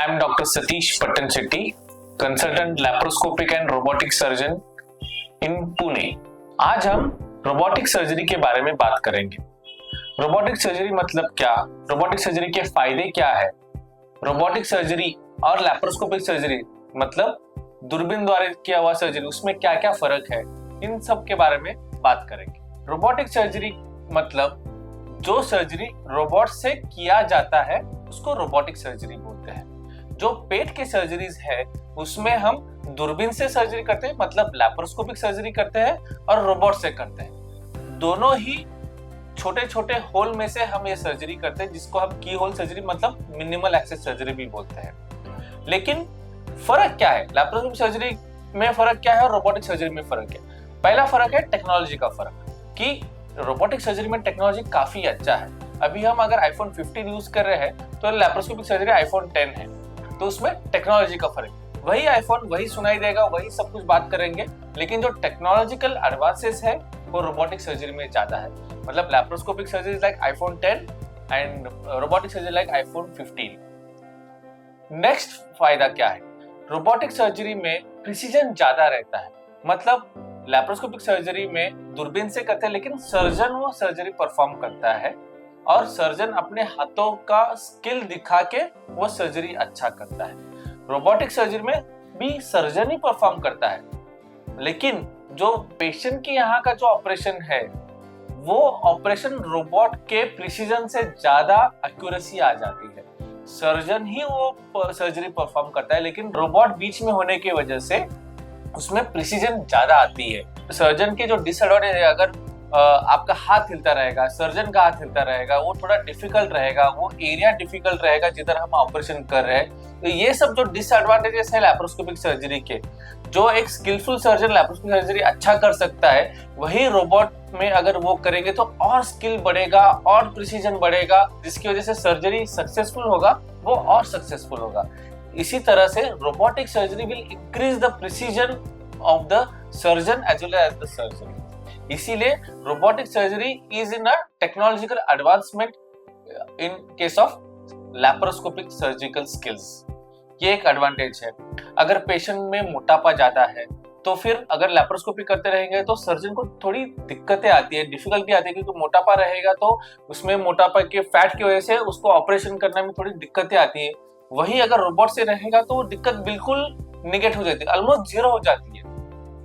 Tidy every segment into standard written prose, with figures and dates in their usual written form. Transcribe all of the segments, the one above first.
am Dr. Satish Pattanchetti, consultant laparoscopic and robotic surgeon in Pune. आज हम robotic surgery के बारे में बात करेंगे। रोबोटिक सर्जरी मतलब क्या, रोबोटिक सर्जरी के फायदे क्या है, रोबोटिक सर्जरी और लैप्रोस्कोपिक सर्जरी मतलब दूरबीन द्वारा किया हुआ सर्जरी, उसमें क्या क्या फर्क है, इन सब के बारे में बात करेंगे। रोबोटिक सर्जरी मतलब जो सर्जरी रोबोट से किया जाता है उसको रोबोटिक सर्जरी बोलते हैं। जो पेट के सर्जरीज है उसमें हम दूरबीन से सर्जरी करते हैं, मतलब लैप्रोस्कोपिक सर्जरी करते हैं, और रोबोट से करते हैं। दोनों ही छोटे छोटे होल में से हम ये सर्जरी करते हैं, जिसको हम की होल सर्जरी मतलब मिनिमल एक्सेस सर्जरी भी बोलते हैं। लेकिन फर्क क्या है, लैप्रोस्कोपिक सर्जरी में फर्क क्या है और रोबोटिक सर्जरी में फर्क क्या है? पहला फर्क है टेक्नोलॉजी का फर्क, कि रोबोटिक सर्जरी में टेक्नोलॉजी काफी अच्छा है। अभी हम अगर आईफोन 15 यूज कर रहे हैं तो लैप्रोस्कोपिक सर्जरी आईफोन 10 है, तो उसमें टेक्नोलॉजी का फर्क। वही आईफोन वही सुनाई देगा, वही सब कुछ बात करेंगे, लेकिन जो टेक्नोलॉजिकल एडवांसेस है वो रोबोटिक सर्जरी में ज्यादा है। मतलब laparoscopic surgery like iPhone 10 and robotic surgery like iPhone 15। Next फायदा क्या है, रोबोटिक सर्जरी में प्रिसीजन ज्यादा रहता है। मतलब लैप्रोस्कोपिक सर्जरी में दूरबीन से करते हैं, लेकिन सर्जन वो सर्जरी परफॉर्म करता है और सर्जन अपने हाथों का स्किल दिखा के वो सर्जरी अच्छा करता है। रोबोटिक सर्जरी में भी सर्जन ही परफॉर्म करता है, लेकिन जो पेशेंट के यहाँ का जो ऑपरेशन है वो ऑपरेशन रोबोट के प्रिसीजन से ज्यादा एक्यूरेसी आ जाती है। सर्जन ही वो सर्जरी परफॉर्म करता है, लेकिन रोबोट बीच में होने की वजह से उसमें प्रिसीजन ज्यादा आती है। सर्जन के जो डिसएडवांटेज है, अगर आपका हाथ हिलता रहेगा, सर्जन का हाथ हिलता रहेगा, वो थोड़ा डिफिकल्ट रहेगा, वो एरिया डिफिकल्ट रहेगा जिधर हम ऑपरेशन कर रहे हैं। तो ये सब जो डिसएडवांटेजेस है लैप्रोस्कोपिक सर्जरी के, जो एक स्किलफुल सर्जन लैप्रोस्कोपिक सर्जरी अच्छा कर सकता है, वही रोबोट में अगर वो करेंगे तो और स्किल बढ़ेगा और प्रिसीजन बढ़ेगा, जिसकी वजह से सर्जरी सक्सेसफुल होगा, वो और सक्सेसफुल होगा। इसी तरह से robotic surgery will increase the precision of the surgeon as well as the surgery. इसीलिए robotic surgery is in a technological advancement in case of laparoscopic surgical skills. ये एक एडवांटेज है। अगर पेशेंट में मोटापा ज्यादा है तो फिर अगर लैप्रोस्कोपी करते रहेंगे तो सर्जन को थोड़ी दिक्कतें आती है, डिफिकल्टी आती है, क्योंकि मोटापा रहेगा तो उसमें मोटापा के फैट की वजह से उसको ऑपरेशन करने में थोड़ी दिक्कतें आती है। वही अगर रोबोट से रहेगा तो वो दिक्कत बिल्कुल निगेट हो जाती है, ऑलमोस्ट जीरो हो जाती है।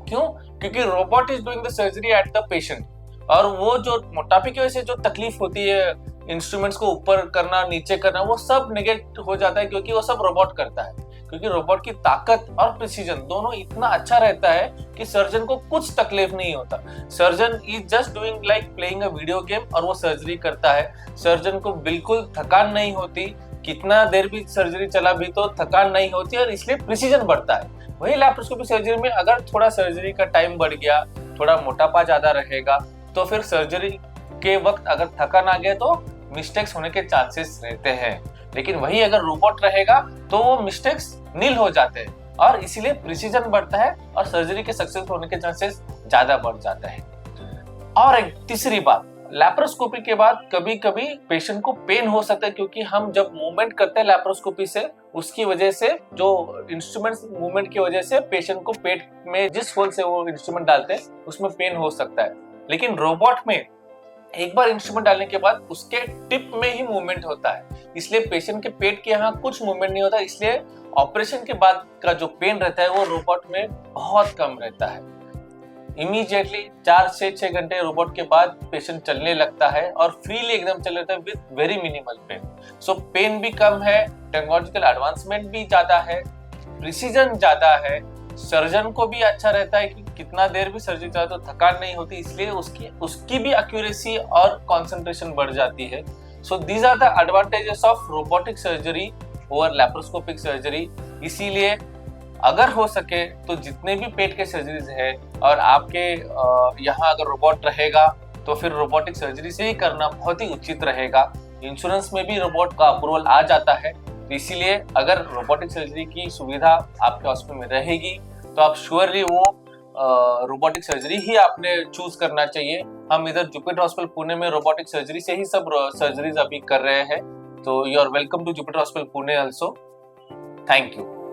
क्यों? क्योंकि robot is doing the surgery at the patient, और वो जो मोटापे की वजह से जो तकलीफ होती है, इंस्ट्रूमेंट्स को ऊपर करना नीचे करना, वो सब नेगेट हो जाता है, क्योंकि वो सब रोबोट करता है। क्योंकि रोबोट की ताकत और प्रिसीजन दोनों इतना अच्छा रहता है कि सर्जन को कुछ तकलीफ नहीं होता। Surgeon is just doing like playing a video game और वो सर्जरी करता है। सर्जन को बिल्कुल थकान नहीं होती, कितना देर भी सर्जरी चला भी तो थकान नहीं होती, और इसलिए प्रिसीजन बढ़ता है। वही लैप्रोस्कोपिक सर्जरी में अगर थोड़ा सर्जरी का टाइम बढ़ गया, थोड़ा मोटापा ज्यादा रहेगा, तो फिर सर्जरी के वक्त अगर थकान आ गया तो मिस्टेक्स होने के चांसेस रहते हैं। लेकिन वही अगर रोबोट रहेगा तो वो मिस्टेक्स नील हो जाते हैं, और इसीलिए प्रिसीजन बढ़ता है और सर्जरी के सक्सेस होने के चांसेस ज्यादा बढ़ जाते हैं। और एक तीसरी बात, लैप्रोस्कोपी के बाद कभी कभी पेशेंट को पेन हो सकता है, क्योंकि हम जब मूवमेंट करते हैं लैप्रोस्कोपी से, उसकी वजह से जो इंस्ट्रूमेंट मूवमेंट की वजह से पेशेंट को पेट में जिस होल से वो इंस्ट्रूमेंट डालते हैं उसमें पेन हो सकता है। लेकिन रोबोट में एक बार इंस्ट्रूमेंट डालने के बाद उसके टिप में ही मूवमेंट होता है, इसलिए पेशेंट के पेट के यहाँ कुछ मूवमेंट नहीं होता। इसलिए ऑपरेशन के बाद का जो पेन रहता है वो रोबोट में बहुत कम रहता है। इमीडिएटली 4 से 6 घंटे रोबोट के बाद पेशेंट चलने लगता है और फ्रीली एकदम चल लेता है with very minimal pain. So pain भी कम है, टेक्नोलॉजिकल एडवांसमेंट भी ज्यादा है, प्रिसीजन ज्यादा है, सर्जन को भी अच्छा रहता है कि कितना देर भी सर्जरी चला तो थकान नहीं होती, इसलिए उसकी भी एक्यूरेसी और कंसंट्रेशन बढ़ जाती है। So these are the advantages of robotic surgery over laparoscopic surgery. इसीलिए अगर हो सके तो जितने भी पेट के सर्जरीज है और आपके यहाँ अगर रोबोट रहेगा तो फिर रोबोटिक सर्जरी से ही करना बहुत ही उचित रहेगा। इंश्योरेंस में भी रोबोट का अप्रूवल आ जाता है, तो इसीलिए अगर रोबोटिक सर्जरी की सुविधा आपके हॉस्पिटल में रहेगी तो आप श्योरली वो रोबोटिक सर्जरी ही आपने चूज करना चाहिए। हम इधर जुपिटर हॉस्पिटल पुणे में रोबोटिक सर्जरी से ही सब सर्जरीज अभी कर रहे हैं, तो you are welcome to Jupiter hospital Pune also. Thank you.